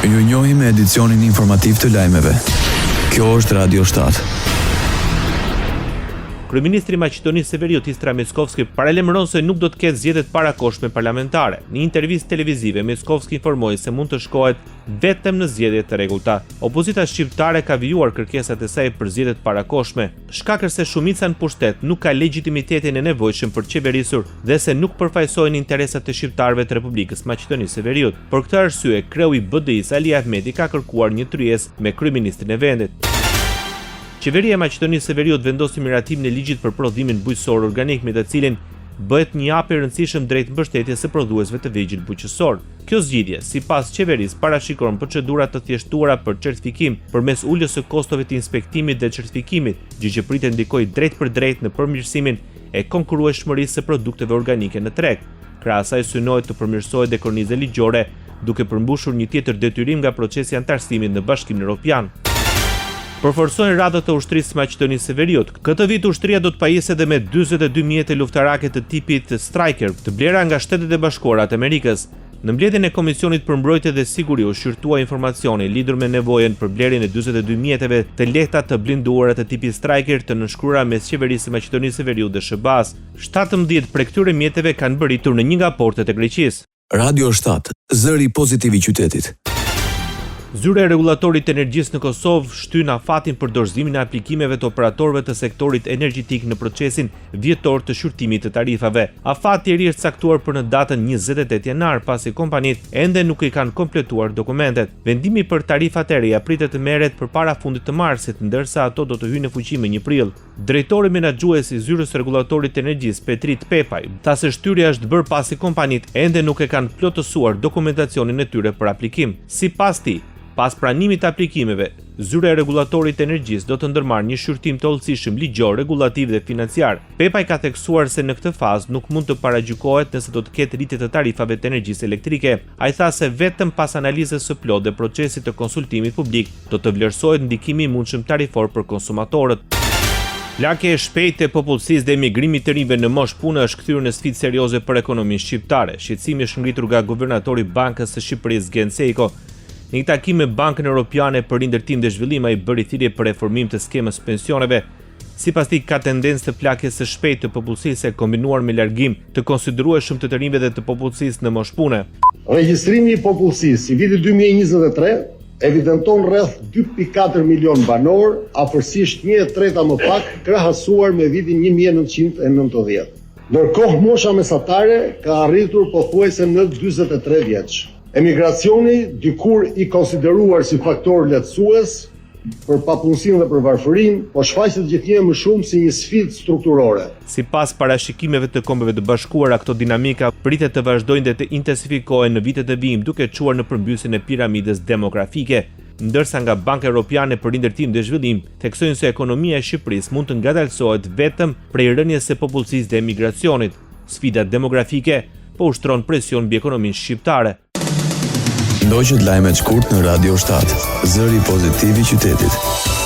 Ju njohim me edicionin informativ të lajmeve. Kjo është Radio 7. Kryeministri i Maqedonisë Severiut Istra Meskovski paralajmëron se nuk do të ketë zgjedhjet parakohshme parlamentare. Në një intervistë televizive, Meskovski informoi se mund të shkohet vetëm në zgjedhje të rregullta. Opozita shqiptare ka vijuar kërkesat e saj për zgjedhjet parakohshme, shkakër se shumica në pushtet nuk ka legjitimitetin e nevojshëm për qeverisur dhe se nuk përfaqësojnë interesat e shqiptarëve të Republikës Maqedonisë Severiut. Për këtë arsye, kreu i BDI-s Ali Ahmeti ka kërkuar një tryezë me kryeministrin e vendit. Qeveria e Maqedonisë Severiut vendosi miratimin e ligjit për prodhimin bujqësor organik, me të cilin bëhet një hap i rëndësishëm drejt mbështetjes së prodhuesve të vegjël bujqësor. Kjo zgjidhje, sipas qeverisë, parashikon procedura të thjeshtuara për certifikim përmes uljes së kostove të inspektimit dhe certifikimit, gjë që pritet ndikojë drejt për drejt në përmirësimin e konkurrueshmërisë së produkteve organike në treg. Krahas asaj synohet të përmirësohet dhe korniza ligjore, duke përmbushur një tjetër detyrim nga procesi antarësimit në Bashkimin Evropian. Përforcojnë radhët e ushtrisë Maqedonisë Severiut. Këtë vit ushtria do të pajisë edhe me 42 mjete luftarake të tipit Striker, të blera nga Shtetet e Bashkuara të Amerikës. Në mbledhjen e Komisionit për Mbrojtje dhe Siguri u shqyrtua informacioni lidhur me nevojën për blerjen e 42 mjeteve të lehta të blinduara të tipit Striker të nënshkruara mes qeverisë së Maqedonisë Severiut dhe SBA-s. 17 prej këtyre mjeteve kanë bërritur në një nga portet e Greqisë. Radio 7, zëri pozitiv i qytetit. Zyra e Rregullatorit të Energjisë në Kosovë shtyn afatin për dorëzimin e aplikimeve të operatorëve të sektorit energjetik në procesin vjetor të shqyrtimit të tarifave. Afati i ri është caktuar për në datën 28 janar, pasi kompanitë ende nuk i kanë kompletuar dokumentet. Vendimi për tarifat e reja pritet të merret përpara fundit të marsit, ndërsa ato do të hyjnë në fuqi më 1 prill. Drejtori menaxhues i Zyrës së Rregullatorit të Energjisë, Petrit Pepaj, tha se shtyrja është bërë pasi kompanitë ende nuk e kanë plotësuar dokumentacionin e tyre për aplikim. Sipas tij, pas pranimit të aplikimeve, Zyra e Rregullatorit të Energjisë do të ndërmarrë një shqyrtim të hollësishëm ligjor, regulativ dhe financiar. Pepaj ka theksuar se në këtë fazë nuk mund të paragjykohet nëse do të ketë rritje të tarifave të energjisë elektrike. Ai tha se vetëm pas analizës së plotë dhe procesit të konsultimit publik do të vlerësohet ndikimi i mundshëm tarifor për konsumatorët. Lakja e shpejtë e popullsisë dhe emigrimit të rinjve në moshë pune është kthyer në sfidë serioze për ekonominë shqiptare. Shqetësimi është ngritur nga guvernatori i Bankës së Shqipërisë Gen Seiko. Në një takim me Bankën Europiane për Rindërtim dhe Zhvillim, ai bëri thirrje për reformim të skemës pensioneve. Sipas tij, ka tendencë të plakjes së shpejtë të popullsisë e kombinuar me largim të konsiderueshëm të rinjve dhe të popullsisë në moshë pune. Regjistrimi i popullsisë i vitit 2023 evidenton rreth 2.4 milion banor, afërsisht 1/3 më pak krahasuar me vitin 1990. Ndërkohë mosha mesatare ka arritur pothuajse në 43 vjeç. Emigracioni, dikur i konsideruar si faktor lehtësues për papunësinë dhe për varfërinë, po shfaqet gjithnjë më shumë si një sfidë strukturore. Sipas parashikimeve të Kombeve të Bashkuara, këto dinamika pritet të vazhdojnë dhe të intensifikohen në vitet e vijim, duke çuar në përmbysjen e piramidës demografike. Ndërsa nga Banka Europiane për Rindërtim dhe Zhvillim theksojnë se ekonomia e Shqipërisë mund të ngadalësohet vetëm prej rënies së popullsisë dhe emigracionit. Sfida demografike po ushtron presion mbi ekonominë shqiptare. Ndoqët lajmet shkurt në Radio 7, zëri pozitiv i qytetit.